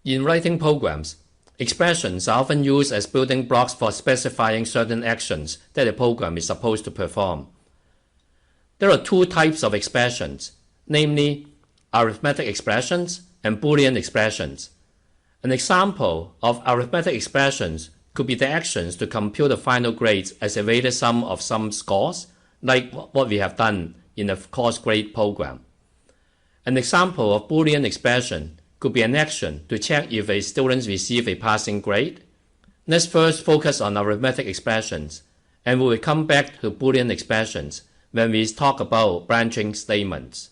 In writing programs, expressions are often used as building blocks for specifying certain actions that a program is supposed to perform. There are two types of expressions, namely arithmetic expressions and Boolean expressions. An example of arithmetic expressions could be the actions to compute the final grades as a weighted sum of some scores, like what we have done in a course grade program. An example of Boolean expression could be an action to check if a student receives a passing grade. Let's first focus on arithmetic expressions, and we will come back to Boolean expressions when we talk about branching statements.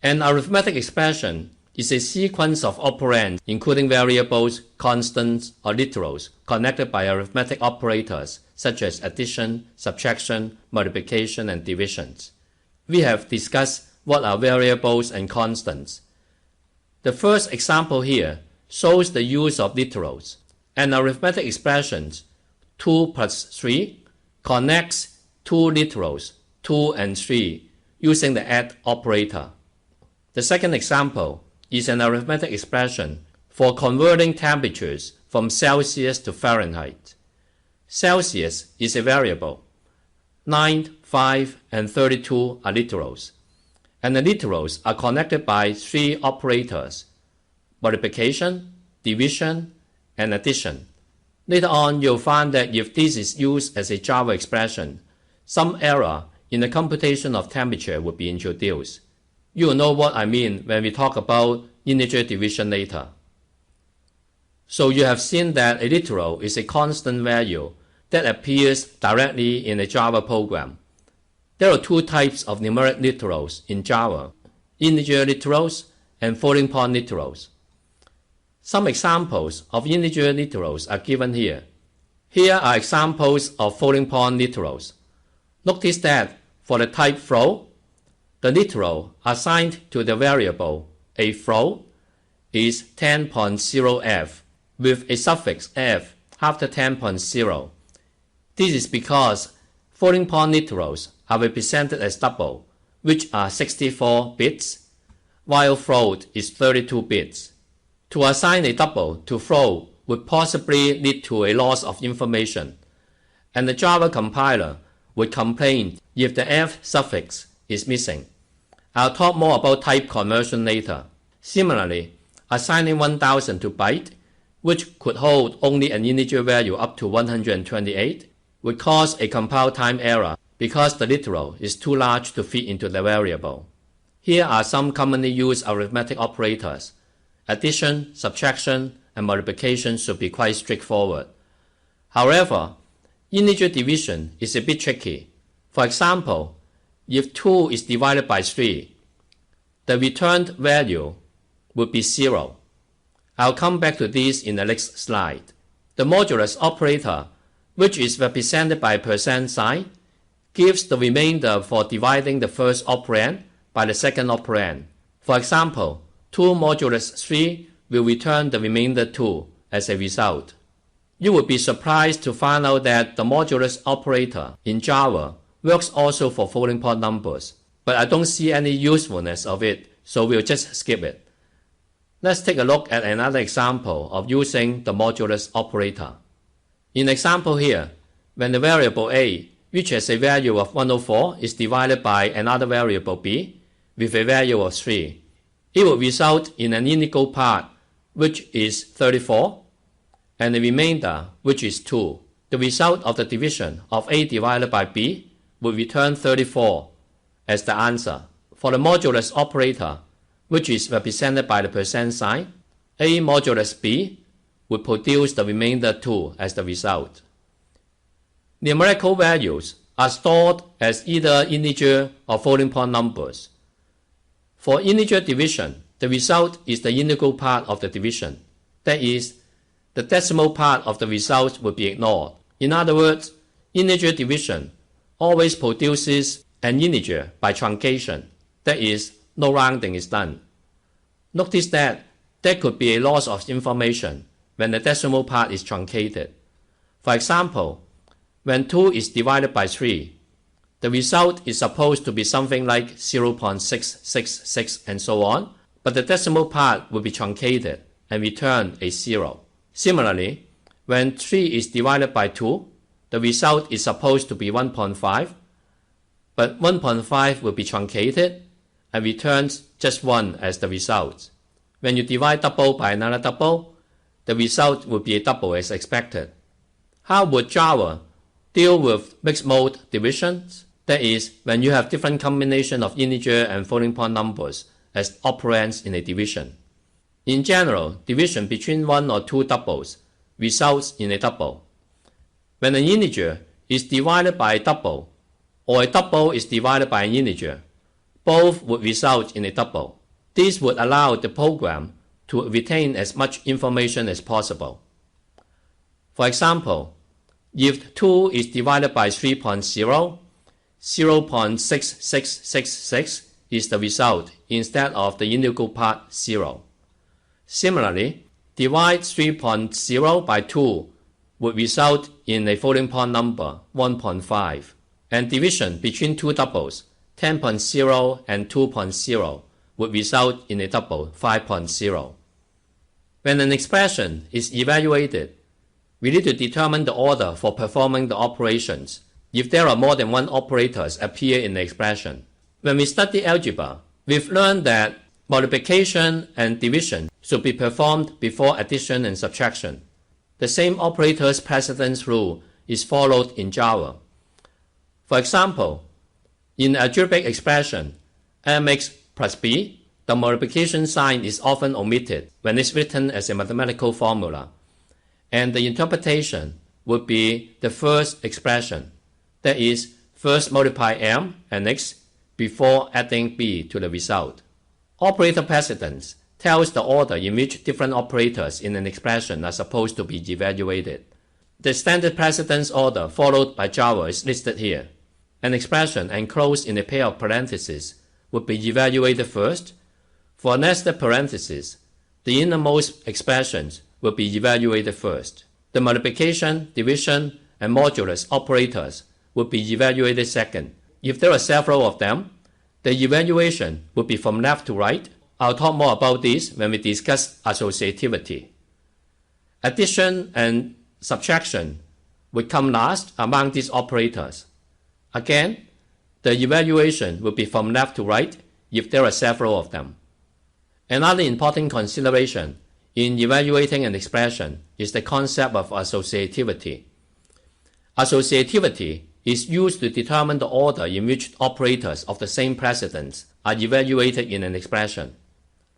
An arithmetic expression is a sequence of operands including variables, constants, or literals connected by arithmetic operators such as addition, subtraction, multiplication, and division. We have discussed what are variables and constants. The first example here shows the use of literals. An arithmetic expression 2 plus 3 connects two literals 2 and 3 using the add operator. The second example is an arithmetic expression for converting temperatures from Celsius to Fahrenheit. Celsius is a variable. 9, 5, and 32 are literals, and the literals are connected by three operators: multiplication, division, and addition. Later on, you'll find that if this is used as a Java expression, some error in the computation of temperature would be introduced. You will know what I mean when we talk about integer division later. So you have seen that a literal is a constant value that appears directly in a Java program. There are two types of numeric literals in Java: integer literals and floating point literals. Some examples of integer literals are given here. Here are examples of floating point literals. Notice that for the type float, the literal assigned to the variable a float is 10.0f with a suffix f after 10.0. This is because floating point literals are represented as double, which are 64 bits, while float is 32 bits. To assign a double to float would possibly lead to a loss of information, and the Java compiler would complain if the f suffix is missing. I'll talk more about type conversion later. Similarly, assigning 1000 to byte, which could hold only an integer value up to 128, would cause a compile time error because the literal is too large to fit into the variable. Here are some commonly used arithmetic operators. Addition, subtraction, and multiplication should be quite straightforward. However, integer division is a bit tricky. For example, if 2 is divided by 3, the returned value would be 0. I'll come back to this in the next slide. The modulus operator, which is represented by a % sign, gives the remainder for dividing the first operand by the second operand. For example, 2 modulus 3 will return the remainder 2 as a result. You would be surprised to find out that the modulus operator in Java works also for floating point numbers, but I don't see any usefulness of it, so we'll just skip it. Let's take a look at another example of using the modulus operator. In example here, when the variable a, which has a value of 104, is divided by another variable b with a value of 3, it will result in an integral part, which is 34, and the remainder, which is 2. The result of the division of a divided by b will return 34 as the answer. For the modulus operator, which is represented by the % sign, a modulus b would produce the remainder 2 as the result. Numerical values are stored as either integer or floating point numbers. For integer division, the result is the integral part of the division. That is, the decimal part of the result will be ignored. In other words, integer division always produces an integer by truncation. That is, no rounding is done. Notice that there could be a loss of information when the decimal part is truncated. For example, when 2 is divided by 3, the result is supposed to be something like 0.666 and so on, but the decimal part will be truncated and return a 0. Similarly, when 3 is divided by 2, the result is supposed to be 1.5, but 1.5 will be truncated and returns just 1 as the result. When you divide double by another double, the result will be a double as expected. How would Java deal with mixed mode divisions? That is, when you have different combinations of integer and floating point numbers as operands in a division. In general, division between 1 or 2 doubles results in a double. When an integer is divided by a double, or a double is divided by an integer, both would result in a double. This would allow the program to retain as much information as possible. For example, if 2 is divided by 3.0, 0.6666 is the result instead of the integral part 0. Similarly, divide 3.0 by 2 would result in a floating point number 1.5, and division between two doubles 10.0 and 2.0 would result in a double 5.0. When an expression is evaluated, we need to determine the order for performing the operations if there are more than one operators appear in the expression. When we study algebra, we've learned that multiplication and division should be performed before addition and subtraction. The same operator's precedence rule is followed in Java. For example, in algebraic expression mx plus b, the multiplication sign is often omitted when it's written as a mathematical formula, and the interpretation would be the first expression, that is, first multiply m and x before adding b to the result. Operator precedence tells the order in which different operators in an expression are supposed to be evaluated. The standard precedence order followed by Java is listed here. An expression enclosed in a pair of parentheses would be evaluated first. For nested parentheses, the innermost expressions will be evaluated first. The multiplication, division, and modulus operators will be evaluated second. If there are several of them, the evaluation would be from left to right. I'll talk more about this when we discuss associativity. Addition and subtraction would come last among these operators. Again, the evaluation will be from left to right if there are several of them. Another important consideration in evaluating an expression is the concept of associativity. Associativity is used to determine the order in which operators of the same precedence are evaluated in an expression.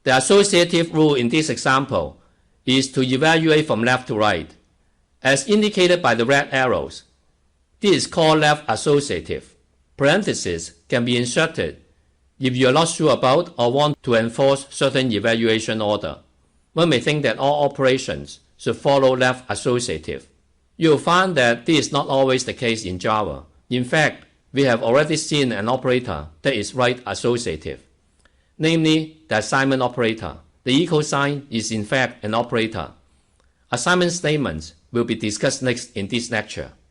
The associative rule in this example is to evaluate from left to right, as indicated by the red arrows. This is called left associative. Parentheses can be inserted if you are not sure about or want to enforce certain evaluation order. One may think that all operations should follow left associative. You'll find that this is not always the case in Java. In fact, we have already seen an operator that is right associative, namely the assignment operator. The equal sign is in fact an operator. Assignment statements will be discussed next in this lecture.